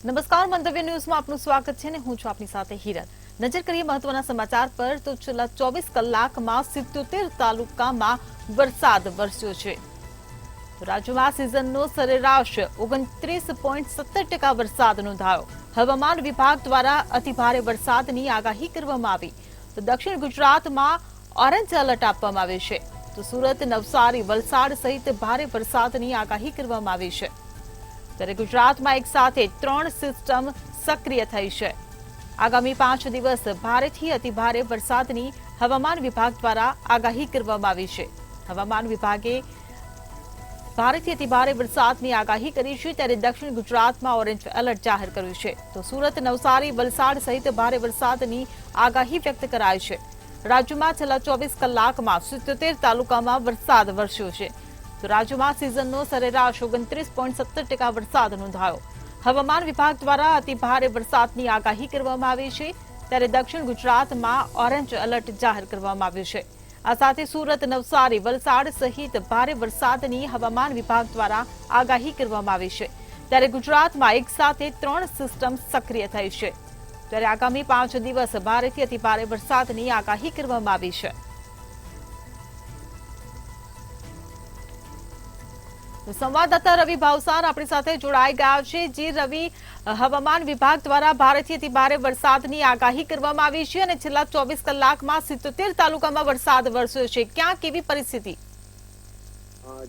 નમસ્કાર, મંતવ્ય ન્યૂઝમાં આપનું સ્વાગત છે ને હું છું આપની સાથે હિરલ। નજર કરીએ મહત્વના સમાચાર પર તો છેલ્લા 24 કલાકમાં 77 તાલુકામાં વરસાદ વરસ્યો છે। રાજ્યમાં સિઝનનો સરેરાશ 29.17% વરસાદ નોંધાયો। હવામાન વિભાગ દ્વારા અતિભારે વરસાદની આગાહી કરવામાં આવી તો દક્ષિણ ગુજરાતમાં ઓરેન્જ એલર્ટ આપવામાં આવ્યું છે તો સુરત, નવસારી, વલસાડ સહિત ભારે વરસાદની આગાહી કરવામાં આવી છે। ત્યારે ગુજરાતમાં એક સાથે 3 સિસ્ટમ સક્રિય થઈ છે। આગામી 5 દિવસ ભારેથી અતિભારે વરસાદની હવામાન વિભાગ દ્વારા આગાહી કરવામાં આવી છે। હવામાન વિભાગે ભારેથી અતિભારે વરસાદની આગાહી કરી છે ત્યારે દક્ષિણ ગુજરાતમાં ઓરેન્જ એલર્ટ જાહેર કર્યું છે તો સુરત, નવસારી, વલસાડ સહિત ભારે વરસાદની આગાહી વ્યક્ત કરાઈ છે। રાજ્યમાં છેલ્લા 24 કલાકમાં 77 તાલુકામાં વરસાદ વરસ્યો છે તો રાજ્યમાં સિઝનનો સરેરાશ 29.17% વરસાદ નોંધાયો। હવામાન વિભાગ દ્વારા અતિભારે વરસાદની આગાહી કરવામાં આવી છે ત્યારે દક્ષિણ ગુજરાતમાં ઓરેન્જ એલર્ટ જાહેર કરવામાં આવ્યું છે। આ સાથે સુરત, નવસારી, વલસાડ સહિત ભારે વરસાદની હવામાન વિભાગ દ્વારા આગાહી કરવામાં આવી છે ત્યારે ગુજરાતમાં એક સાથે 3 સિસ્ટમ સક્રિય થઈ છે ત્યારે આગામી 5 દિવસ ભારેથી અતિભારે વરસાદની આગાહી કરવામાં આવી છે। સંવાદદાતા રવિ ભાવસાર આપણી સાથે જોડાઈ ગયા છે। જી રવિ, હવામાન વિભાગ દ્વારા ભારેથી અતિભારે વરસાદની આગાહી કરવામાં આવી છે અને છેલ્લા 24 કલાકમાં 77 તાલુકામાં વરસાદ વરસ્યો છે, ક્યાં કેવી પરિસ્થિતિ?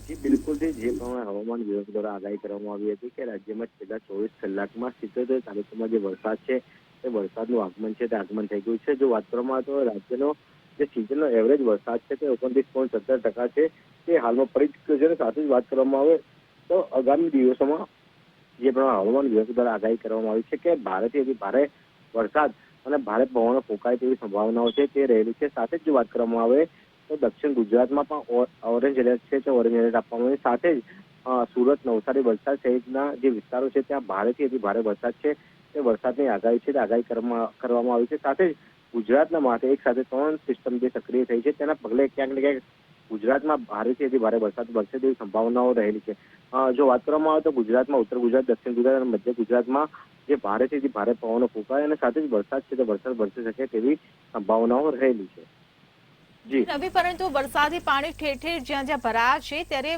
જી બિલકુલ જે પ્રમાણે હવામાન વિભાગ દ્વારા આગાહી કરવામાં આવી હતી કે રાજ્યમાં છેલ્લા 24 કલાકમાં 77 તાલુકામાં જે વરસાદ છે તે વરસાદનું આગમન છે તે આગમન થઈ ગયું છે। જો વાત કરવામાં આવે તો રાજ્યનો જે સિઝનનો એવરેજ વરસાદ છે તે 29.17% છે તે હાલમાં પડી ચૂક્યો છે અને સાથે જ વાત કરવામાં આવે તો આગામી દિવસોમાં જે પ્રમાણે હવામાન વિભાગ દ્વારા આગાહી કરવામાં આવી છે કે ભારેથી અતિ ભારે વરસાદ અને ભારે પવનો ફૂંકાય તેવી સંભાવનાઓ છે તે રહેલી છે। સાથે જ જો વાત કરવામાં આવે તો દક્ષિણ ગુજરાતમાં પણ ઓરેન્જ એલર્ટ છે તે ઓરેન્જ એલર્ટ આપવામાં આવે। સાથે જ સુરત, નવસારી, વલસાડ સહિતના જે વિસ્તારો છે ત્યાં ભારેથી અતિ ભારે વરસાદ છે તે વરસાદની આગાહી છે તે આગાહી કરવામાં આવી છે। સાથે જ ગુજરાતના માથે એક સાથે 3 સિસ્ટમ જે સક્રિય થઈ છે તેના પગલે ક્યાંક ને ક્યાંક ગુજરાતમાં ભારેથી અતિ ભારે વરસાદ વરસે તેવી સંભાવનાઓ રહેલી છે। જો વાત કરવામાં આવે તો ગુજરાતમાં ઉત્તર ગુજરાત, દક્ષિણ ગુજરાત અને મધ્ય ગુજરાતમાં જે ભારેથી અતિ ભારે પવનો ફૂંકાય અને સાથે જ વરસાદ છે તે વરસાદ વરસી શકે તેવી સંભાવનાઓ રહેલી છે। જી રવિ, પરંતુ વરસાદી પાણી ઠેર ઠેર જ્યાં જ્યાં ભરાયા છે ત્યારે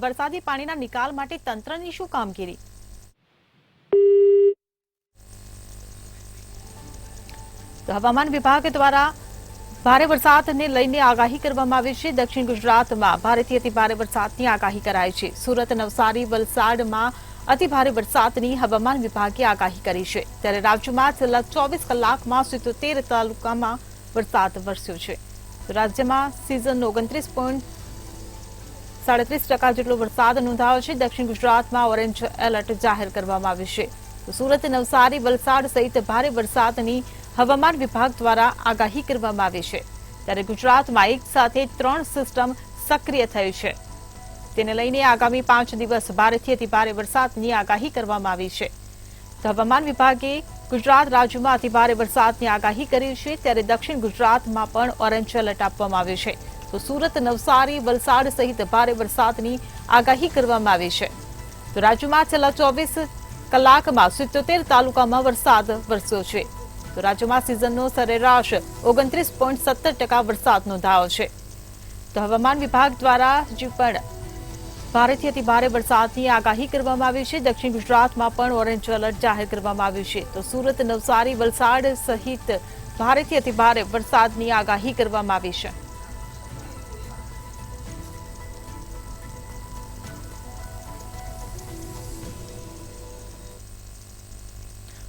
વરસાદી પાણીના નિકાલ માટે તંત્રની શું કામગીરી? હવામાન વિભાગ દ્વારા ભારે વરસાદને લઈને આગાહી કરવામાં આવી છે। દક્ષિણ ગુજરાતમાં ભારેથી અતિભારે વરસાદની આગાહી કરાઈ છે। સુરત, નવસારી, વલસાડમાં અતિભારે વરસાદની હવામાન વિભાગે આગાહી કરી છે ત્યારે રાજ્યમાં છેલ્લા 24 કલાકમાં 77 તાલુકામાં વરસાદ વરસ્યો છે તો રાજ્યમાં સિઝનનો 29.37% જેટલો વરસાદ નોંધાયો છે। દક્ષિણ ગુજરાતમાં ઓરેન્જ એલર્ટ જાહેર કરવામાં આવ્યું છે તો સુરત, નવસારી, વલસાડ સહિત ભારે વરસાદની હવામાન વિભાગ દ્વારા આગાહી કરવામાં આવી છે ત્યારે ગુજરાતમાં એક સાથે 3 સિસ્ટમ સક્રિય થઈ છે તેને લઈને આગામી 5 દિવસ ભારેથી અતિભારે વરસાદની આગાહી કરવામાં આવી છે તો હવામાન વિભાગે ગુજરાત રાજ્યમાં અતિભારે વરસાદની આગાહી કરી છે ત્યારે દક્ષિણ ગુજરાતમાં પણ ઓરેન્જ એલર્ટ આપવામાં આવ્યું છે તો સુરત, નવસારી, વલસાડ સહિત ભારે વરસાદની આગાહી કરવામાં આવી છે તો રાજ્યમાં છેલ્લા 24 કલાકમાં 77 તાલુકામાં વરસાદ વરસ્યો છે તો રાજ્યમાં સિઝનનો સરેરાશ 29.17% વરસાદ નોંધાયો છે તો હવામાન વિભાગ દ્વારા હજી પણ ભારેથી અતિભારે વરસાદની આગાહી કરવામાં આવી છે। દક્ષિણ ગુજરાતમાં પણ ઓરેન્જ એલર્ટ જાહેર કરવામાં આવ્યું છે તો સુરત, નવસારી, વલસાડ સહિત ભારેથી અતિભારે વરસાદની આગાહી કરવામાં આવી છે।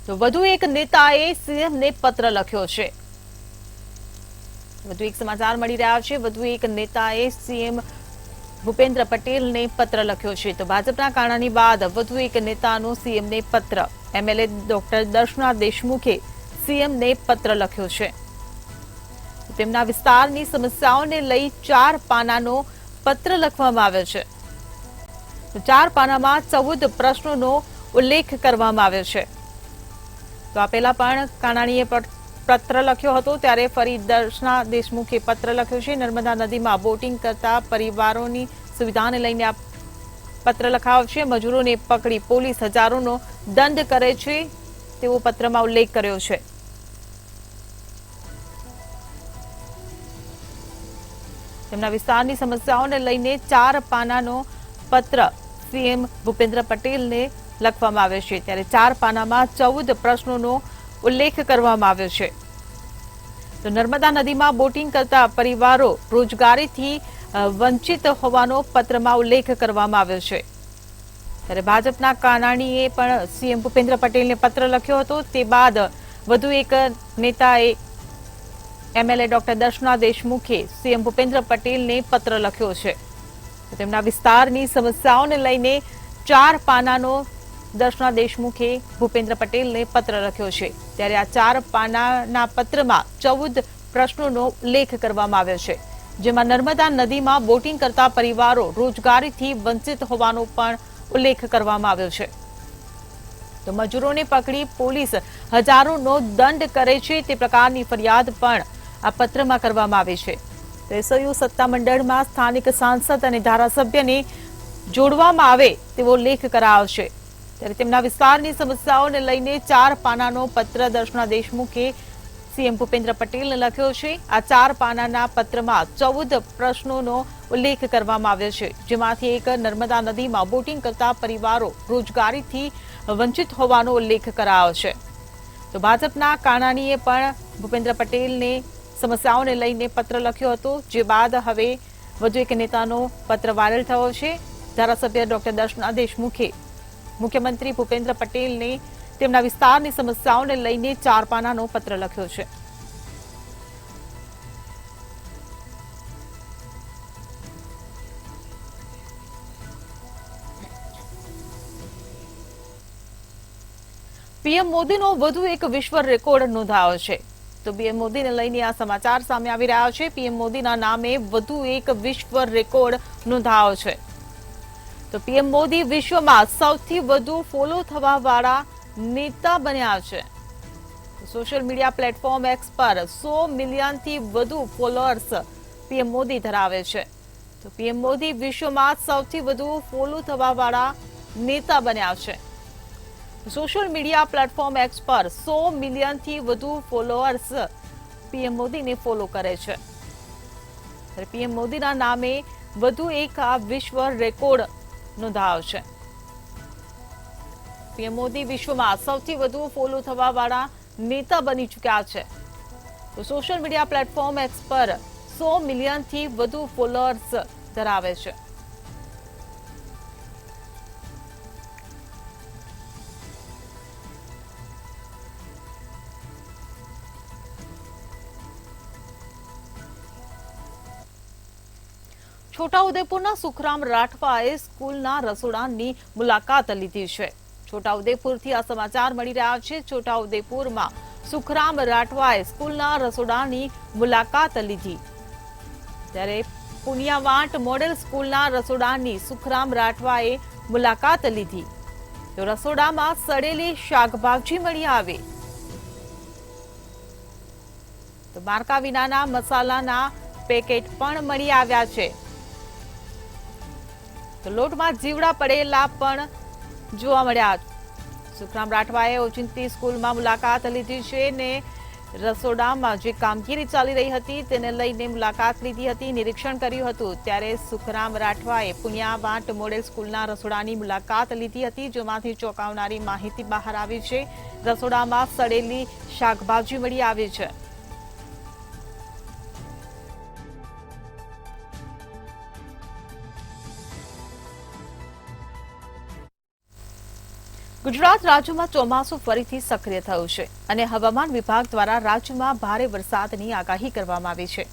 તો વધુ એક નેતાએ સીએમને પત્ર લખ્યો છે। વધુ એક સમાચાર મળી રહ્યા છે। વધુ એક નેતાએ સીએમ ભૂપેન્દ્ર પટેલને પત્ર લખ્યો છે તો ભાજપના કારણાની બાદ વધુ એક નેતાનો સીએમને પત્ર। એમએલએ ડોક્ટર દર્શના દેશમુખે સીએમને પત્ર લખ્યો છે। તેમના વિસ્તારની સમસ્યાઓને લઈ 4 પાનાનો પત્ર લખવામાં આવ્યો છે તો 4 પાનામાં 14 પ્રશ્નોનો ઉલ્લેખ કરવામાં આવ્યો છે તો આ પહેલા પણ કાનાણીએ પત્ર લખ્યો હતો ત્યારે ફરી દર્શના દેશમુખે પત્ર લખ્યો છે। નર્મદા નદીમાં બોટિંગ કરતા પરિવારોની સુવિધાને લઈને આ પત્ર લખાવ્યો છે। મજૂરોને પકડી પોલીસ હજારોનો દંડ કરે છે તેવો પત્રમાં ઉલ્લેખ કર્યો છે. તેમના વિસ્તારની સમસ્યાઓને લઈને 4 પાનાનો પત્ર સીએમ ભૂપેન્દ્ર પટેલને લખવામાં આવ્યો છે. ત્યારે 4 પાનામાં 14 પ્રશ્નોનો ઉલ્લેખ કરવામાં આવ્યો છે. તો નર્મદા નદીમાં બોટિંગ કરતા પરિવારો રોજગારીથી વંચિત હોવાનો પત્રમાં ઉલ્લેખ કરવામાં આવ્યો છે. ત્યારે ભાજપના કાનાણીએ પણ સીએમ ભૂપેન્દ્ર પટેલને પત્ર લખ્યો હતો. તે બાદ વધુ એક નેતાએ એમએલએ ડોક્ટર દર્શના દેશમુખે સીએમ ભૂપેન્દ્ર પટેલને પત્ર લખ્યો છે. તેમના વિસ્તારની સમસ્યાઓને લઈને 4 પાનાનો દર્શના દેશમુખે ભૂપેન્દ્ર પટેલને પત્ર લખ્યો છે. ત્યારે આ 4 પાનાના પત્રમાં 14 પ્રશ્નોનો ઉલ્લેખ કરવામાં આવ્યો છે, જેમાં નર્મદા નદીમાં બોટિંગ કરતા પરિવારો રોજગારીથી વંચિત હોવાનો પણ ઉલ્લેખ કરવામાં આવ્યો છે. તો મજૂરોને પકડી પોલીસ હજારોનો દંડ કરે છે તે પ્રકારની ફરિયાદ પણ આ પત્રમાં કરવામાં આવી છે. તો એસયુ સત્તામંડળમાં સ્થાનિક સાંસદ અને ધારાસભ્યને જોડવામાં આવે તેવો લેખ કરાયો છે. ત્યારે તેમના વિસ્તારની સમસ્યાઓને લઈને 4 પાનાનો પત્ર દર્શના દેશમુખે સીએમ ભૂપેન્દ્ર પટેલને લખ્યો છે. આ 4 પાનાના પત્રમાં 14 પ્રશ્નોનો ઉલ્લેખ કરવામાં આવ્યો છે, જેમાંથી એક નર્મદા નદીમાં બોટિંગ કરતા પરિવારો રોજગારીથી વંચિત હોવાનો ઉલ્લેખ કરાયો છે. તો ભાજપના કાનાણીએ પણ ભૂપેન્દ્ર પટેલને સમસ્યાઓને લઈને પત્ર લખ્યો હતો, જે બાદ હવે વધુ એક નેતાનો પત્ર વાયરલ થયો છે. ધારાસભ્ય ડોક્ટર દર્શના દેશમુખે મુખ્યમંત્રી ભૂપેન્દ્ર પટેલને તેમના વિસ્તારની સમસ્યાઓને લઈને 4 પાનાનો પત્ર લખ્યો છે. પીએમ મોદીનો વધુ એક વિશ્વ રેકોર્ડ નોંધાયો છે. તો પીએમ મોદીને લઈને આ સમાચાર સામે આવી રહ્યા છે. પીએમ મોદીના નામે વધુ એક વિશ્વ રેકોર્ડ નોંધાયો છે. તો પીએમ મોદી વિશ્વમાં સૌથી વધુ ફોલો થવા વાળા નેતા બન્યા છે. સોશિયલ મીડિયા પ્લેટફોર્મ એક્સ પર 100 મિલિયનથી વધુ ફોલોઅર્સ પીએમ મોદી ધરાવે છે. તો પીએમ મોદી વિશ્વમાં સૌથી વધુ ફોલો થવા વાળા નેતા બન્યા છે. સોશિયલ મીડિયા પ્લેટફોર્મ એક્સ પર 100 મિલિયનથી વધુ ફોલોઅર્સ પીએમ મોદીને ફોલો કરે છે. પીએમ મોદીના નામે વધુ એક આ વિશ્વ રેકોર્ડ નોંધાયો છે. પીએમ મોદી વિશ્વમાં સૌથી વધુ ફોલો થવા વાળા નેતા બની ચૂક્યા છે. તો સોશિયલ મીડિયા પ્લેટફોર્મ એક્સ પર 100 મિલિયનથી વધુ ફોલોઅર્સ ધરાવે છે. છોટાઉદેપુરના સુખરામ રાઠવાએ સ્કૂલના રસોડાની મુલાકાત લીધી છે. છોટાઉદેપુરથી આ સમાચાર મળી રહ્યા છે. છોટાઉદેપુરમાં સુખરામ રાઠવાએ સ્કૂલના રસોડાની મુલાકાત લીધી. ત્યારે પુનિયાવાંટ મોડેલ સ્કૂલના રસોડાની સુખરામ રાઠવાએ મુલાકાત લીધી. તો રસોડામાં સડેલી શાકભાજી મળી આવી. તો માર્કા વિનાના મસાલાના પેકેટ પણ મળી આવ્યા છે. તો લોટમાં જીવડા પડેલા પણ જોવા મળ્યા. સુખરામ રાઠવાએ ઓચિંતી સ્કૂલમાં મુલાકાત લીધી છે ને રસોડામાં જે કામગીરી ચાલી રહી હતી તેને લઈને મુલાકાત લીધી હતી, નિરીક્ષણ કર્યું હતું. ત્યારે સુખરામ રાઠવાએ પુનિયાવાંટ મોડેલ સ્કૂલના રસોડાની મુલાકાત લીધી હતી, જેમાંથી ચોંકાવનારી માહિતી બહાર આવી છે. રસોડામાં સડેલી શાકભાજી મળી આવી છે. ગુજરાત રાજ્યમાં ચોમાસું ફરીથી સક્રિય થયું છે અને હવામાન વિભાગ દ્વારા રાજ્યમાં ભારે વરસાદની આગાહી કરવામાં આવી છે.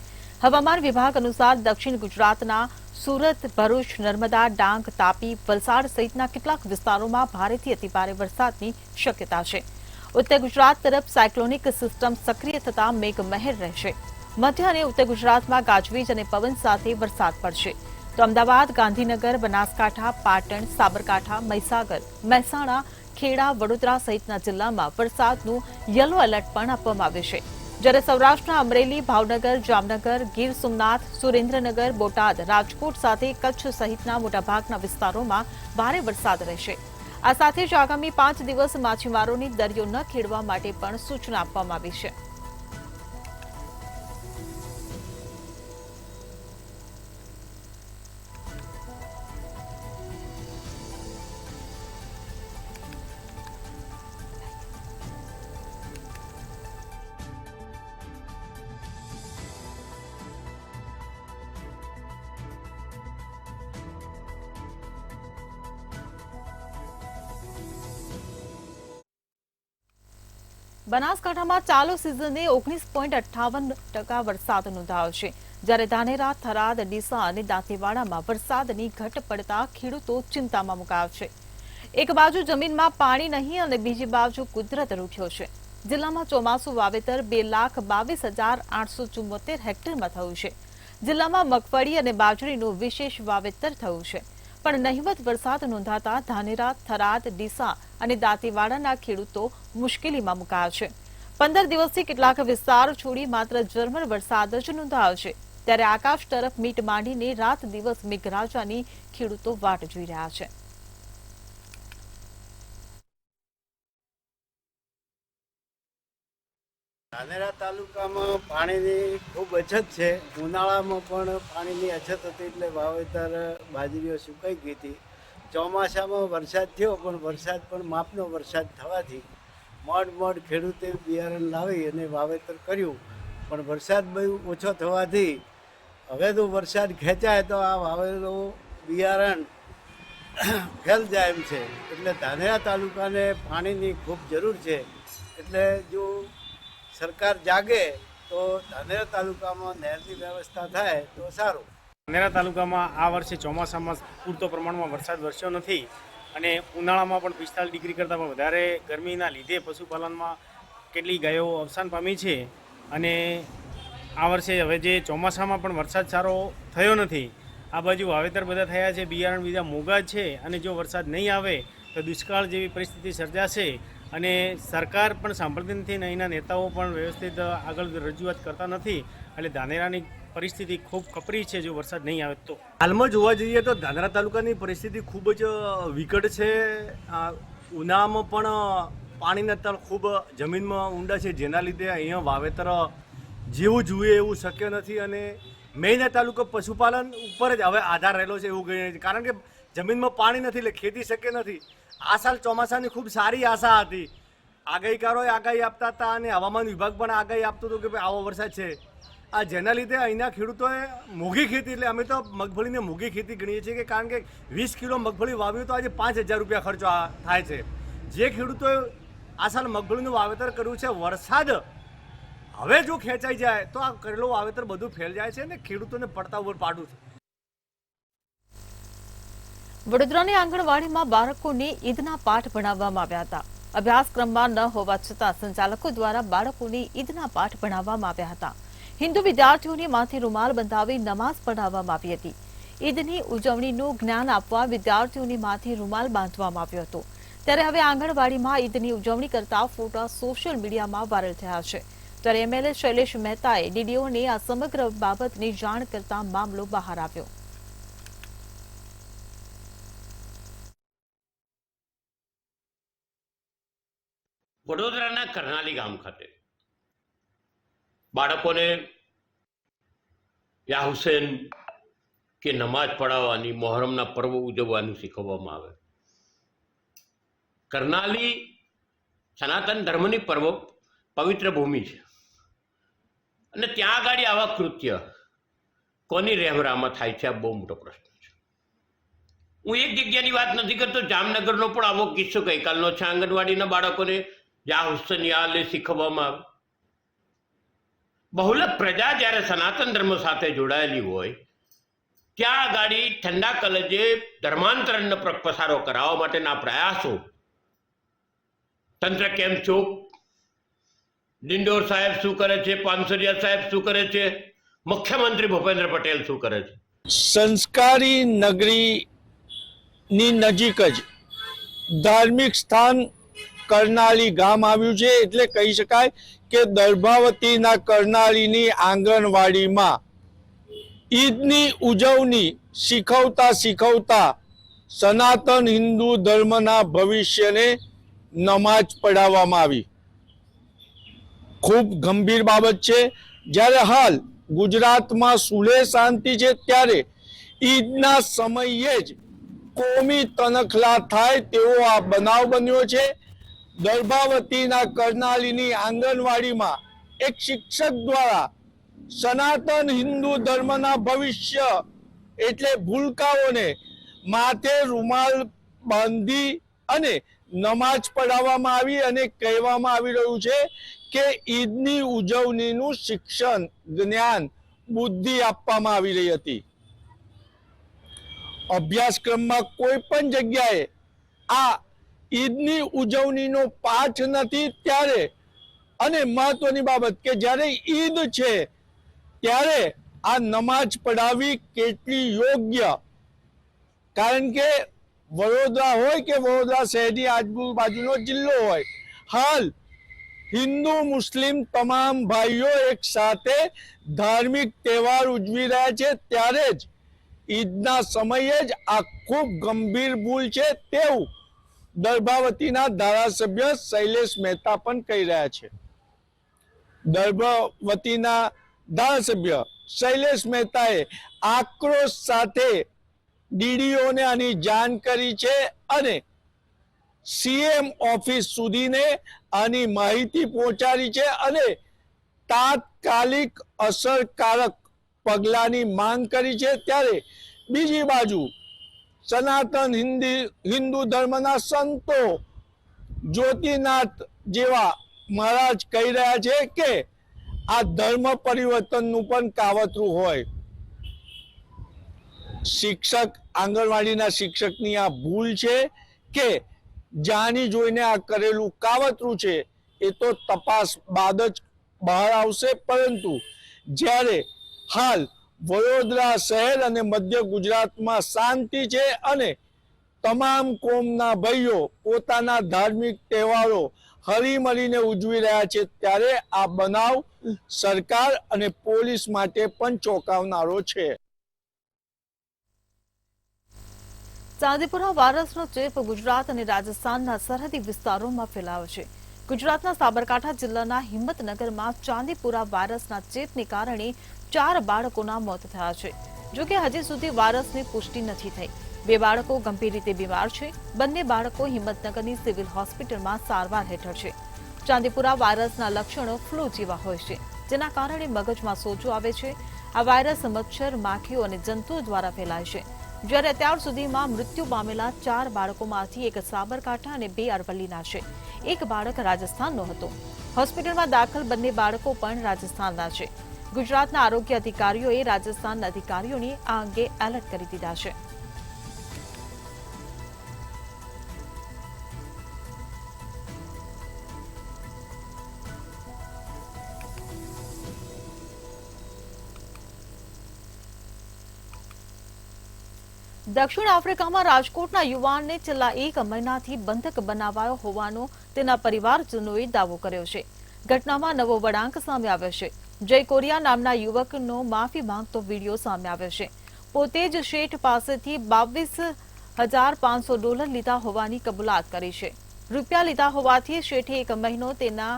હવામાન વિભાગ અનુસાર દક્ષિણ ગુજરાતના સુરત, ભરૂચ, નર્મદા, ડાંગ, તાપી, વલસાડ સહિતના કેટલાક વિસ્તારોમાં ભારેથી અતિભારે વરસાદની શક્યતા છે. ઉત્તર ગુજરાત તરફ સાયક્લોનિક સિસ્ટમ સક્રિય થતા મેઘમહેર રહેશે. મધ્ય અને ઉત્તર ગુજરાતમાં ગાજવીજ અને પવન સાથે વરસાદ પડશે. તો અમદાવાદ, ગાંધીનગર, બનાસકાંઠા, પાટણ, સાબરકાંઠા, મહીસાગર, મહેસાણા, ખેડા, વડોદરા સહિતના જિલ્લામાં વરસાદનું યલો એલર્ટ પણ આપવામાં આવ્યું છે. જ્યારે સૌરાષ્ટ્રના અમરેલી, ભાવનગર, જામનગર, ગીર સોમનાથ, સુરેન્દ્રનગર, બોટાદ, રાજકોટ સાથે કચ્છ સહિતના મોટાભાગના વિસ્તારોમાં ભારે વરસાદ રહેશે. આ સાથે જ આગામી 5 દિવસ માછીમારોને દરિયો ન ખેડવા માટે પણ સૂચના આપવામાં આવી છે. બનાસકાંઠામાં ચાલુ સિઝને 19.58% વરસાદ નોંધાયો છે, જ્યારે ધાનેરા, થરાદ, ડીસા અને દાંતીવાડામાં વરસાદની ઘટ પડતા ખેડૂતો ચિંતામાં મુકાયા છે. એક બાજુ જમીનમાં પાણી નહીં અને બીજી બાજુ કુદરત રૂઠ્યો છે. જિલ્લામાં ચોમાસુ વાવેતર 2,22,874 હેક્ટરમાં થયું છે. જિલ્લામાં મગફળી અને બાજરીનું વિશેષ વાવેતર થયું છે, પણ નહિવત વરસાદ નોંધાતા ધાનેરા, થરાદ, ડીસા અને દાંતીવાડાના ખેડૂતો મુશ્કેલીમાં મુકાયા છે. 15 દિવસથી કેટલાક વિસ્તાર છોડી માત્ર ઝરમર વરસાદ જ નોંધાયો છે, ત્યારે આકાશ તરફ મીટ માંડીને રાત દિવસ મેઘરાજાની ખેડૂતો વાટ જોઈ રહ્યા છે. ધાનેરા તાલુકામાં પાણીની ખૂબ અછત છે. ઉનાળામાં પણ પાણીની અછત હતી એટલે વાવેતર બાજરીઓ સુકાઈ ગઈ હતી. ચોમાસામાં વરસાદ થયો પણ વરસાદ પણ માપનો વરસાદ થવાથી મોડ ખેડૂતે બિયારણ લાવી અને વાવેતર કર્યું, પણ વરસાદ બહુ ઓછો થવાથી હવે તો વરસાદ ખેંચાય તો આ વાવેલું બિયારણ ફેલ જાય એમ છે. એટલે ધાનેરા તાલુકાને પાણીની ખૂબ જરૂર છે. એટલે જો સરકાર જાગે તો ધાનેરા તાલુકામાં નહેરની વ્યવસ્થા થાય તો સારું. ધાનેરા તાલુકામાં આ વર્ષે ચોમાસામાં પૂરતો પ્રમાણમાં વરસાદ વરસ્યો નથી અને ઉનાળામાં પણ 45 ડિગ્રી કરતાં પણ વધારે ગરમીના લીધે પશુપાલનમાં કેટલી ગાયો અવસાન પામી છે. અને આ વર્ષે હવે જે ચોમાસામાં પણ વરસાદ સારો થયો નથી. આ બાજુ વાવેતર બધા થયા છે, બિયારણ બીજા મોંઘા છે અને જો વરસાદ નહીં આવે તો દુષ્કાળ જેવી પરિસ્થિતિ સર્જાશે. અને સરકાર પણ સાંભળતી નથી અને અહીંના નેતાઓ પણ વ્યવસ્થિત આગળ રજૂઆત કરતા નથી. એટલે ધાનેરાની પરિસ્થિતિ ખૂબ કપરી છે જો વરસાદ નહીં આવે તો. હાલમાં જોવા જઈએ તો ધાનેરા તાલુકાની પરિસ્થિતિ ખૂબ જ વિકટ છે. ઉનાળામાં પણ પાણીના તળ ખૂબ જમીનમાં ઊંડા છે, જેના લીધે અહીંયા વાવેતર જેવું જોઈએ એવું શક્ય નથી. અને મેઇન તાલુકો પશુપાલન ઉપર જ હવે આધાર રહેલો છે એવું કહીએ છીએ, કારણ કે જમીનમાં પાણી નથી એટલે ખેતી શક્ય નથી. આ સાલ ચોમાસાની ખૂબ સારી આશા હતી. આગાહીકારોએ આગાહી આપતા હતા અને હવામાન વિભાગ પણ આગાહી આપતું હતું કે ભાઈ આવો વરસાદ છે. આ જેના લીધે અહીંના ખેડૂતોએ મોંઘી ખેતી, એટલે અમે તો મગફળીને મોંઘી ખેતી ગણીએ છીએ, કે કારણ કે 20 કિલો મગફળી વાવ્યું તો આજે 5,000 રૂપિયા ખર્ચો થાય છે. જે ખેડૂતોએ આ સાલ મગફળીનું વાવેતર કર્યું છે, વરસાદ હવે જો ખેંચાઈ જાય તો આ કરેલું વાવેતર બધું ફેલ જાય છે અને ખેડૂતોને પડતા ઉપર પાડું છે. વડોદરાની આંગણવાડીમાં બાળકોને ઈદના પાઠ ભણાવવામાં આવ્યા હતા. અભ્યાસક્રમમાં ન હોવા છતાં સંચાલકો દ્વારા બાળકોને ઈદના પાઠ ભણાવવામાં આવ્યા હતા. હિન્દુ વિદ્યાર્થીઓને માથે રૂમાલ બંધાવી નમાઝ પઢાવવામાં આવી હતી. ઈદની ઉજવણીનું જ્ઞાન આપવા વિદ્યાર્થીઓને માથે રૂમાલ બાંધવામાં આવ્યો હતો. ત્યારે હવે આંગણવાડીમાં ઈદની ઉજવણી કરતા ફોટા સોશિયલ મીડિયામાં વાયરલ થયા છે. ત્યારે એમએલએ શૈલેષ મહેતાએ ડીડીઓને આ સમગ્ર બાબતની જાણ કરતા મામલો બહાર આવ્યો. વડોદરાના કરનાલી ગામ ખાતે બાળકોને યા હુસેન કે નમાઝ પઢાવવાની, મોહરમના પર્વ ઉજવવાનું શીખવવામાં આવે. કરનાલી સનાતન ધર્મની પવિત્ર ભૂમિ છે અને ત્યાં આગળ આવા કૃત્ય કોની રહેવરામાં થાય છે, આ બહુ મોટો પ્રશ્ન છે. હું એક જગ્યાની વાત નથી કરતો, જામનગરનો પણ આવો કિસ્સો ગઈકાલનો છે. આંગણવાડીના બાળકોને યા હુસેન યા અલી શીખવવામાં આવે. બહુલક પ્રજા જ્યારે સનાતન ધર્મ સાથે જોડાયેલી હોય ત્યાં આગળ ઠંડા કલેજે ધર્માંતરણનો પસારો કરાવવા માટેના પ્રયાસો તંત્ર કેમ ચૂક? ડિંડોર સાહેબ શું કરે છે? પાનસરિયા સાહેબ શું કરે છે? મુખ્યમંત્રી ભૂપેન્દ્ર પટેલ શું કરે છે? સંસ્કારી નગરીની નજીક જ ધાર્મિક સ્થાન કરનાલી ગામ આવ્યું છે. એટલે કહી શકાય કે દર્ભાવતીના કરનાલીની આંગણવાડીમાં ઈદની ઉજવણી શીખવતા સનાતન હિન્દુ ધર્મના ભવિષ્યને નમાજ પઢાવવામાં આવી. ખૂબ ગંભીર બાબત છે. જ્યારે હાલ ગુજરાતમાં સુલેહ શાંતિ છે, ત્યારે ઈદના સમયે જ કોમી તનખલા થાય તેવો આ બનાવ બન્યો છે. દર્ભાવતીના કરનાલીની આંગણવાડીમાં એક શિક્ષક દ્વારા સનાતન હિન્દુ ધર્મના ભવિષ્ય એટલે ભૂલકાઓને માથે રૂમાલ બાંધી અને નમાજ પઢાવવામાં આવી અને કહેવામાં આવી રહ્યું છે કે ઈદની ઉજવણીનું શિક્ષણ, જ્ઞાન, બુદ્ધિ આપવામાં આવી રહી હતી. અભ્યાસક્રમમાં કોઈ પણ જગ્યાએ આ ઈદની ઉજવણીનો પાઠ નથી. ત્યારે અને મહત્વની બાબત કે જ્યારે ઈદ છે ત્યારે આ નમાજ પઢાવી કેટલી યોગ્ય, કારણ કે વડોદરા હોય કે વડોદરા શહેરની આજુબાજુનો જિલ્લો હોય, હાલ હિન્દુ મુસ્લિમ તમામ ભાઈઓ એક સાથે ધાર્મિક તહેવાર ઉજવી રહ્યા છે. ત્યારે જ ઈદના સમયે જ આ ખૂબ ગંભીર ભૂલ છે તેવું દર્ભાવતીના ધારાસભ્ય શૈલેષ મહેતા પણ કહી રહ્યા છે. દર્ભાવતીના ધારાસભ્ય શૈલેષ મહેતાએ આક્રોશ સાથે ડીડીઓને આની જાણ કરી છે અને સીએમ ઓફિસ સુધીને આની માહિતી પહોંચાડી છે અને તાત્કાલિક અસરકારક પગલાંની માંગ કરી છે. ત્યારે બીજી બાજુ સનાતન હિન્દુ ધર્મના સંતો જ્યોતિનાથ જેવા મહારાજ કહી રહ્યા છે કે આ ધર્મ પરિવર્તનનું પણ કાવતરું હોય. શિક્ષક, આંગણવાડીના શિક્ષકની આ ભૂલ છે કે જાણી જોઈને આ કરેલું કાવતરું છે એ તો તપાસ બાદ જ બહાર આવશે. પરંતુ જ્યારે હાલ વડોદરા શહેર અને મધ્ય ગુજરાતમાં શાંતિ છે અને તમામ કોમના ભાઈઓ પોતાના ધાર્મિક તહેવારો હળીમળીને ઉજવી રહ્યા છે, ત્યારે આ બનાવ સરકાર અને પોલીસ માટે પણ ચોંકાવનારો છે. ચાંદીપુરા વાયરસનો ચેપ ગુજરાત અને રાજસ્થાનના સરહદી વિસ્તારોમાં ફેલાયો છે. ગુજરાતના સાબરકાંઠા જિલ્લાના હિંમતનગરમાં ચાંદીપુરા વાયરસના ચેપને કારણે 4 બાળકોના મોત થયા છે. જોકે હજી સુધી વાયરસની પુષ્ટિ નથી થઈ. 2 બાળકો ગંભીર રીતે બીમાર છે. બંને બાળકો હિંમતનગરની સિવિલ હોસ્પિટલમાં સારવાર હેઠળ છે. ચાંદીપુરા વાયરસના લક્ષણો ફ્લૂ જેવા હોય છે, જેના કારણે મગજમાં સોજો આવે છે. આ વાયરસ મચ્છર, માખીઓ અને જંતુઓ દ્વારા ફેલાય છે. જ્યારે અત્યાર સુધીમાં મૃત્યુ પામેલા 4 બાળકોમાંથી એક સાબરકાંઠા અને 2 અરવલ્લીના છે. એક બાળક રાજસ્થાનનો હતો. હોસ્પિટલમાં દાખલ બંને બાળકો પણ રાજસ્થાનના છે. ગુજરાતના આરોગ્ય અધિકારીઓએ રાજસ્થાનના અધિકારીઓને આ અંગે એલર્ટ કરી દીધા છે. દક્ષિણ આફ્રિકામાં રાજકોટના યુવાનને છેલ્લા 1 મહિનાથી બંધક બનાવાયો હોવાનો તેના પરિવારજનોએ દાવો કર્યો છે. ઘટનામાં નવો વળાંક સામે આવ્યો છે. જય કોરિયા નામના યુવકનો માફી માંગતો વિડીયો સામે આવ્યો છે. પોતે જ શેઠ પાસેથી $22,500 લીધા હોવાની કબૂલાત કરી છે. રૂપિયા લીધા હોવાથી શેઠે 1 મહિનો તેના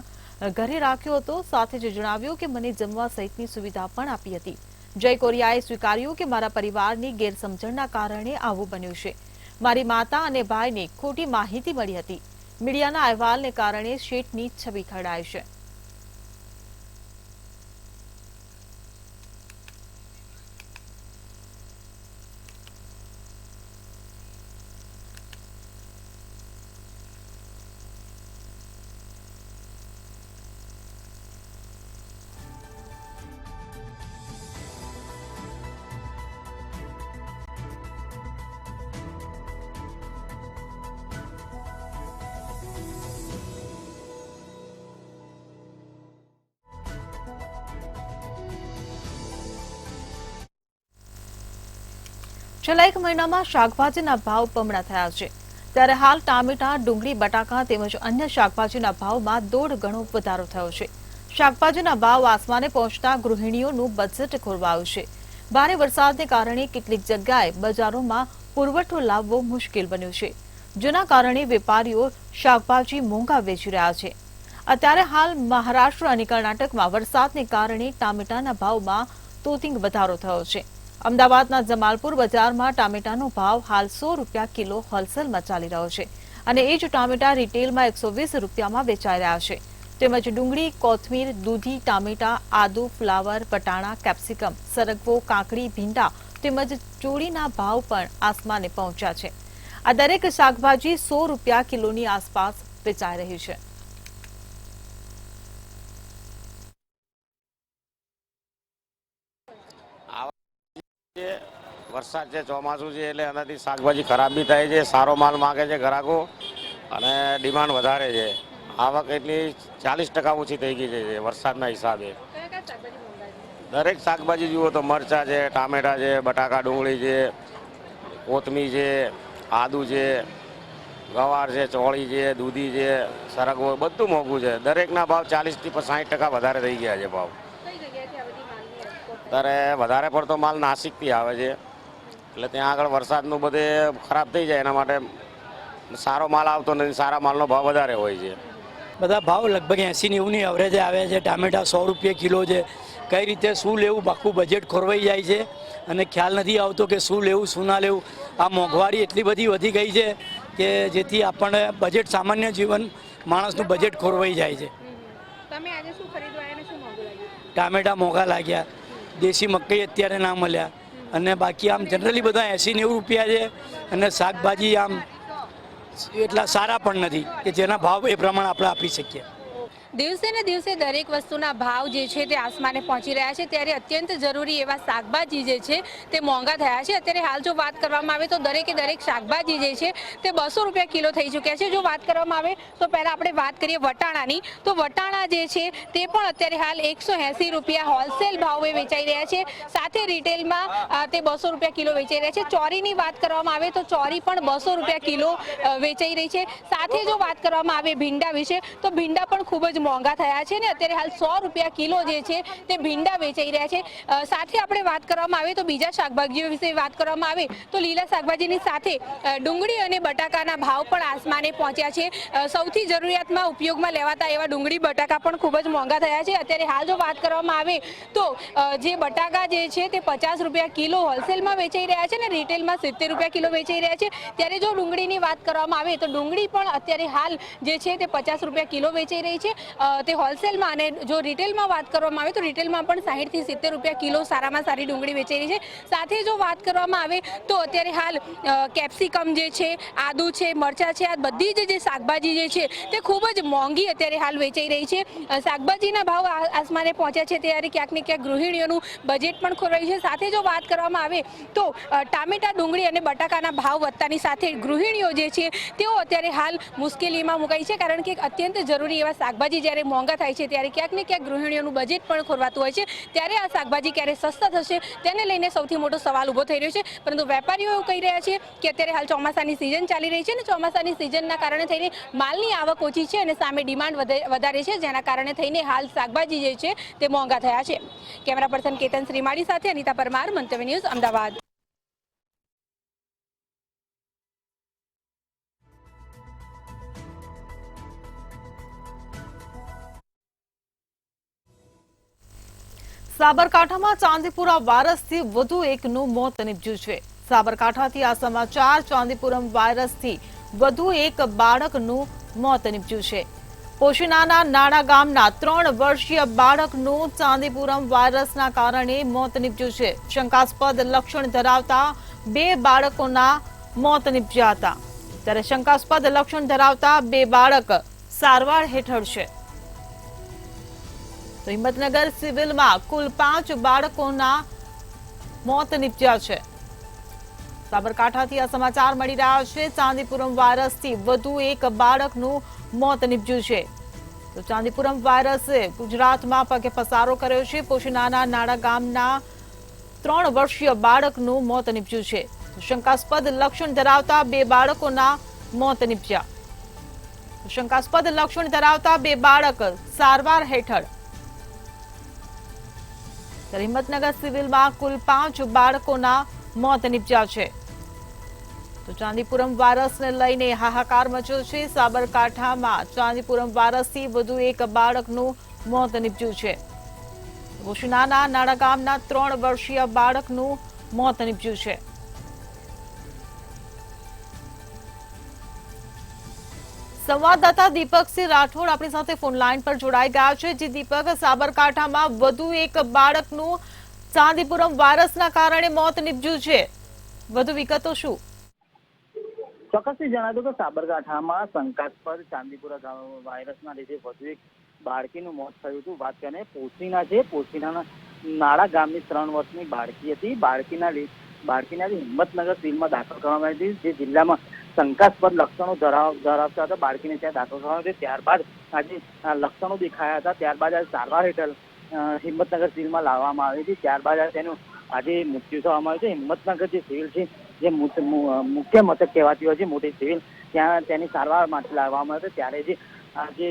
ઘરે રાખ્યો હતો. સાથે જ જણાવ્યું કે મને જમવા સહિતની સુવિધા પણ આપી હતી. જય કોરિયાએ સ્વીકાર્યું કે મારા પરિવારની ગેરસમજણના કારણે આવું બન્યું છે. મારી માતા અને ભાઈને ખોટી માહિતી મળી હતી. મીડિયાના અહેવાલને કારણે શેઠની છબી ખરડાઈ છે. છેલ્લા 1 મહિનામાં શાકભાજીના ભાવ બમણા થયા છે. ત્યારે હાલ ટામેટા, ડુંગળી, બટાકા તેમજ અન્ય શાકભાજીના ભાવમાં 1.5 ગણો વધારો થયો છે. શાકભાજીના ભાવ આસમાને પહોંચતા ગૃહિણીઓનું બજેટ ખોરવાયું છે. ભારે વરસાદને કારણે કેટલીક જગ્યાએ બજારોમાં પુરવઠો લાવવો મુશ્કેલ બન્યો છે, જેના કારણે વેપારીઓ શાકભાજી મોંઘા વેચી રહ્યા છે। અત્યારે હાલ મહારાષ્ટ્ર અને કર્ણાટકમાં વરસાદને કારણે ટામેટાના ભાવમાં તોતિંગ વધારો થયો છે। અમદાવાદના જમાલપુર બજારમાં ટામેટાનો ભાવ હાલ 100 રૂપિયા કિલો હોલસેલમાં ચાલી રહ્યો છે અને એ જ ટામેટા રિટેલમાં 120 રૂપિયામાં વેચાઈ રહ્યા છે। તેમજ ડુંગળી, કોથમીર, દૂધી, ટામેટા, આદુ, ફ્લાવર, વટાણા, કેપ્સિકમ, સરગવો, કાકડી, ભીંડા તેમજ ચોળીના ભાવ પણ આસમાને પહોંચ્યા છે। આ દરેક શાકભાજી 100 રૂપિયા કિલોની આસપાસ વેચાઈ રહી છે। વરસાદ છે, ચોમાસું છે એટલે એનાથી શાકભાજી ખરાબ બી થાય છે, સારો માલ માગે છે ગ્રાહકો અને ડિમાન્ડ વધારે છે। આવક એટલી 40% ઓછી થઈ ગઈ છે વરસાદના હિસાબે। દરેક શાકભાજી જુઓ તો મરચાં છે, ટામેટા છે, બટાકા, ડુંગળી છે, કોથમીર છે, આદુ છે, ગવાર છે, ચોળી છે, દૂધી છે, સરગવો, બધું મોંઘું છે। દરેકના ભાવ 40 થી 60% વધારે થઈ ગયા છે ભાવ। ત્યારે વધારે પડતો માલ નાસિકથી આવે છે એટલે ત્યાં આગળ વરસાદનું બધે ખરાબ થઈ જાય, એના માટે સારો માલ આવતો નથી, સારા માલનો ભાવ વધારે હોય છે। બધા ભાવ લગભગ 80-90ની એવરેજે આવે છે। ટામેટા 100 રૂપિયા કિલો છે। કઈ રીતે શું લેવું, આખું બજેટ ખોરવાઈ જાય છે અને ખ્યાલ નથી આવતો કે શું લેવું શું ના લેવું। આ મોંઘવારી એટલી બધી વધી ગઈ છે કે જેથી આપણને બજેટ, સામાન્ય જીવન માણસનું બજેટ ખોરવાઈ જાય છે। તમે આજે શું ખરીદવા આવ્યા અને શું મોંઘું લાગ્યું? ટામેટા મોંઘા લાગ્યા, દેશી મકાઈ અત્યારે ના મળ્યા અને બાકી આમ જનરલી બધા 80-90 રૂપિયા છે અને શાકભાજી આમ એટલા સારા પણ નથી કે જેના ભાવ એ પ્રમાણે આપણે આપી શકીએ। દિવસે ને દિવસે દરેક વસ્તુના ભાવ જે છે તે આસમાને પહોંચી રહ્યા છે, ત્યારે અત્યંત જરૂરી એવા શાકભાજી જે છે તે મોંઘા થયા છે। અત્યારે હાલ જો વાત કરવામાં આવે તો દરેકે દરેક શાકભાજી જે છે તે 200 રૂપિયા કિલો થઈ ચૂક્યા છે। જો વાત કરવામાં આવે તો પહેલાં આપણે વાત કરીએ વટાણાની, તો વટાણા જે છે તે પણ અત્યારે હાલ 180 રૂપિયા હોલસેલ ભાવે વેચાઈ રહ્યા છે, સાથે રિટેલમાં તે 200 રૂપિયા કિલો વેચાઈ રહ્યા છે। ચોરીની વાત કરવામાં આવે તો ચોરી પણ 200 રૂપિયા કિલો વેચાઈ રહી છે। સાથે જો વાત કરવામાં આવે ભીંડા વિશે, તો ભીંડા પણ ખૂબ જ મોંઘા થયા છે ને અત્યારે હાલ 100 રૂપિયા કિલો જે છે તે ભીંડા વેચાઈ રહ્યા છે। સાથે આપણે વાત કરવામાં આવે તો બીજા શાકભાજીઓ વિશે વાત કરવામાં આવે તો લીલા શાકભાજીની સાથે ડુંગળી અને બટાકાના ભાવ પણ આસમાને પહોંચ્યા છે। સૌથી જરૂરિયાતમાં ઉપયોગમાં લેવાતા એવા ડુંગળી, બટાકા પણ ખૂબ જ મોંઘા થયા છે। અત્યારે હાલ જો વાત કરવામાં આવે તો જે બટાકા જે છે તે 50 રૂપિયા કિલો હોલસેલમાં વેચાઈ રહ્યા છે ને રિટેલમાં 70 રૂપિયા કિલો વેચાઈ રહ્યા છે। ત્યારે જો ડુંગળીની વાત કરવામાં આવે તો ડુંગળી પણ અત્યારે હાલ જે છે તે 50 રૂપિયા કિલો વેચાઈ રહી છે તે હોલસેલમાં, અને જો રિટેલમાં વાત કરવામાં આવે તો રિટેલમાં પણ 60 થી 70 રૂપિયા કિલો સારામાં સારી ડુંગળી વેચાઈ રહી છે। સાથે જો વાત કરવામાં આવે તો અત્યારે હાલ કેપ્સિકમ જે છે, આદુ છે, મરચાં છે, આ બધી જ જે શાકભાજી જે છે તે ખૂબ જ મોંઘી અત્યારે હાલ વેચાઈ રહી છે। શાકભાજીના ભાવ આસમાને પહોંચ્યા છે ત્યારે ક્યાંક ને ક્યાંક ગૃહિણીઓનું બજેટ પણ ખોરવાયું છે। સાથે જો વાત કરવામાં આવે તો ટામેટા, ડુંગળી અને બટાકાના ભાવ વધતાની સાથે ગૃહિણીઓ જે છે તેઓ અત્યારે હાલ મુશ્કેલીમાં મુકાઈ છે, કારણ કે અત્યંત જરૂરી એવા શાકભાજી જ્યારે મોંઘા થાય છે ત્યારે ક્યાંક ને ક્યાંક ગૃહિણીઓનું બજેટ પણ ખોરવાતું હોય છે। ત્યારે આ શાકભાજી ક્યારે સસ્તા થશે તેને લઈને સૌથી મોટો સવાલ ઊભો થઈ રહ્યો છે। પરંતુ વેપારીઓ એવું કહી રહ્યા છે કે અત્યારે હાલ ચોમાસાની સિઝન ચાલી રહી છે અને ચોમાસાની સિઝનના કારણે થઈને માલની આવક ઓછી છે અને સામે ડિમાન્ડ વધારે છે, જેના કારણે થઈને હાલ શાકભાજી જે છે તે મોંઘા થયા છે। કેમેરા પર્સન કેતન શ્રીમાળી સાથે અનિતા પરમાર, મંતવ્ય ન્યૂઝ, અમદાવાદ। સાબરકાંઠામાં ચાંદીપુરા વાયરસથી વધુ એકનું મોત નીપજ્યું છે। સાબરકાંઠાથી આ સમાચાર, ચાંદીપુરમ વાયરસથી વધુ એક બાળકનું મોત નીપજ્યું છે। પોશીનાના નાણા ગામના 3 વર્ષીય બાળકનું ચાંદીપુરમ વાયરસના કારણે મોત નીપજ્યું છે। શંકાસ્પદ લક્ષણ ધરાવતા 2 બાળકોના મોત નીપજ્યા હતા, ત્યારે શંકાસ્પદ લક્ષણ ધરાવતા 2 બાળક સારવાર હેઠળ છે। તો હિંમતનગર સિવિલમાં કુલ 5 બાળકોના મોત નીપજ્યા છે। સાબરકાંઠાથી આ સમાચાર મળી રહ્યા છે। ચાંદીપુરમ વાયરસથી વધુ એક બાળકનું મોત નીપજ્યું છે। તો ચાંદીપુરમ વાયરસે ગુજરાતમાં પગે પસારો કર્યો છે। પોશીનાના નાણા ગામના 3 વર્ષીય બાળકનું મોત નીપજ્યું છે। શંકાસ્પદ લક્ષણ ધરાવતા 2 બાળકોના મોત નીપજ્યા। શંકાસ્પદ લક્ષણ ધરાવતા 2 બાળક સારવાર હેઠળ। હિંમતનગર સિવિલમાં કુલ 5 બાળકોના મોત નીપજ્યા છે। તો ચાંદીપુરમ વાયરસને લઈને હાહાકાર મચ્યો છે. સાબરકાંઠામાં ચાંદીપુરમ વાયરસથી વધુ એક બાળકનું મોત નીપજ્યું છે. ગોશીનાના નાડા ગામના 3 વર્ષીય બાળકનું મોત નીપજ્યું છે. સંવાદદાતા દીપકસિંહ રાઠોડ આપણી સાથે ફોન લાઈન પર જોડાઈ ગયા છે. જે દીપક, સાબરકાંઠામાં વધુ એક બાળકનું ચાંદીપુરમ વાયરસના કારણે મોત નીપજ્યું છે. વધુ વિગતો શું? ચોક્કસથી જણાવ્યું કે સાબરકાંઠામાં શંકાસ્પદ ચાંદીપુરા વાયરસના લીધે વધુ એક બાળકીનું મોત થયું હતું. વાત કરીએ પોશીના છે. પોશીનાના નાડા ગામની 3 વર્ષની બાળકી હતી. બાળકીના હિંમતનગર સિવિલમાં દાખલ કરવામાં આવી હતી. જે જિલ્લામાં શંકાસ્પદ લક્ષણો ધરાવતા હતા બાળકીને ત્યાં દાખલ કરવામાં આવી હતી. ત્યારબાદ આજે લક્ષણો દેખાયા હતા. ત્યારબાદ આજે સારવાર હેઠળ હિંમતનગર સિવિલમાં લાવવામાં આવી હતી. ત્યારબાદ તેનું આજે મૃત્યુ થવામાં આવ્યું છે. હિંમતનગર જે સિવિલ છે, જે મુખ્ય મથક કહેવાતી હોય છે મોટી સિવિલ, ત્યાં તેની સારવાર માટે લાવવામાં આવે ત્યારે જે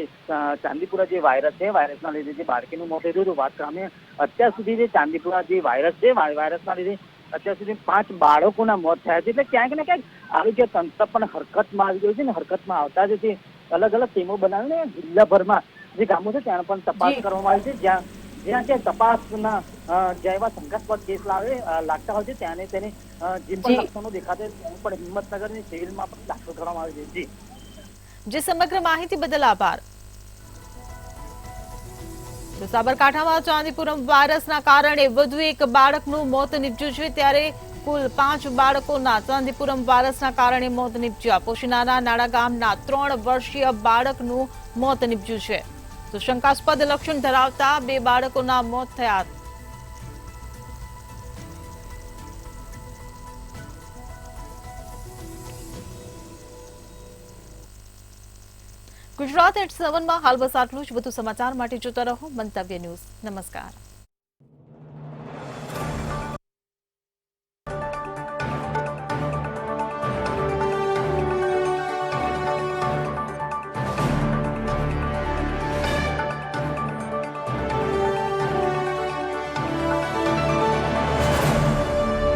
ચાંદીપુરા જે વાયરસ છે, વાયરસના લીધે જે બાળકીનું મોત થયું હતું. વાત કરવામાં અત્યાર સુધી જે ચાંદીપુરા જે વાયરસ છે, વાયરસના લીધે અત્યાર સુધી 5 બાળકોના મોત થયા છે. એટલે ક્યાંક ને ક્યાંક આરોગ્ય તંત્ર પણ હરકતમાં આવી ગયું છે ને હરકતમાં આવતા જ છે અલગ અલગ ટીમો બનાવીને જિલ્લાભરમાં જે ગામો છે ત્યાં પણ તપાસ કરવામાં આવી છે. જ્યાં તપાસના જેવા શંકાસ્પદ કેસ લાગતા હોય છે ત્યાં તેને જે પણ લક્ષણો દેખાતા તેનું પણ હિંમતનગરની સિવિલમાં પણ દાખલ કરવામાં આવે છે. જે સમગ્ર માહિતી બદલ આભાર. તો સાબરકાંઠામાં ચાંદીપુરમ વાયરસના કારણે વધુ એક બાળકનું મોત નીપજ્યું છે. ત્યારે કુલ 5 બાળકોના ચાંદીપુરમ વાયરસના કારણે મોત નીપજ્યા. પોશીનાના નાડા ગામના 3 વર્ષીય બાળકનું મોત નીપજ્યું છે. તો શંકાસ્પદ લક્ષણ ધરાવતા 2 બાળકોના મોત થયા. ગુજરાત@7 માં હાલ બસ આટલું જ. વધુ સમાચાર માટે જોતા રહો મંતવ્ય ન્યૂઝ. નમસ્કાર.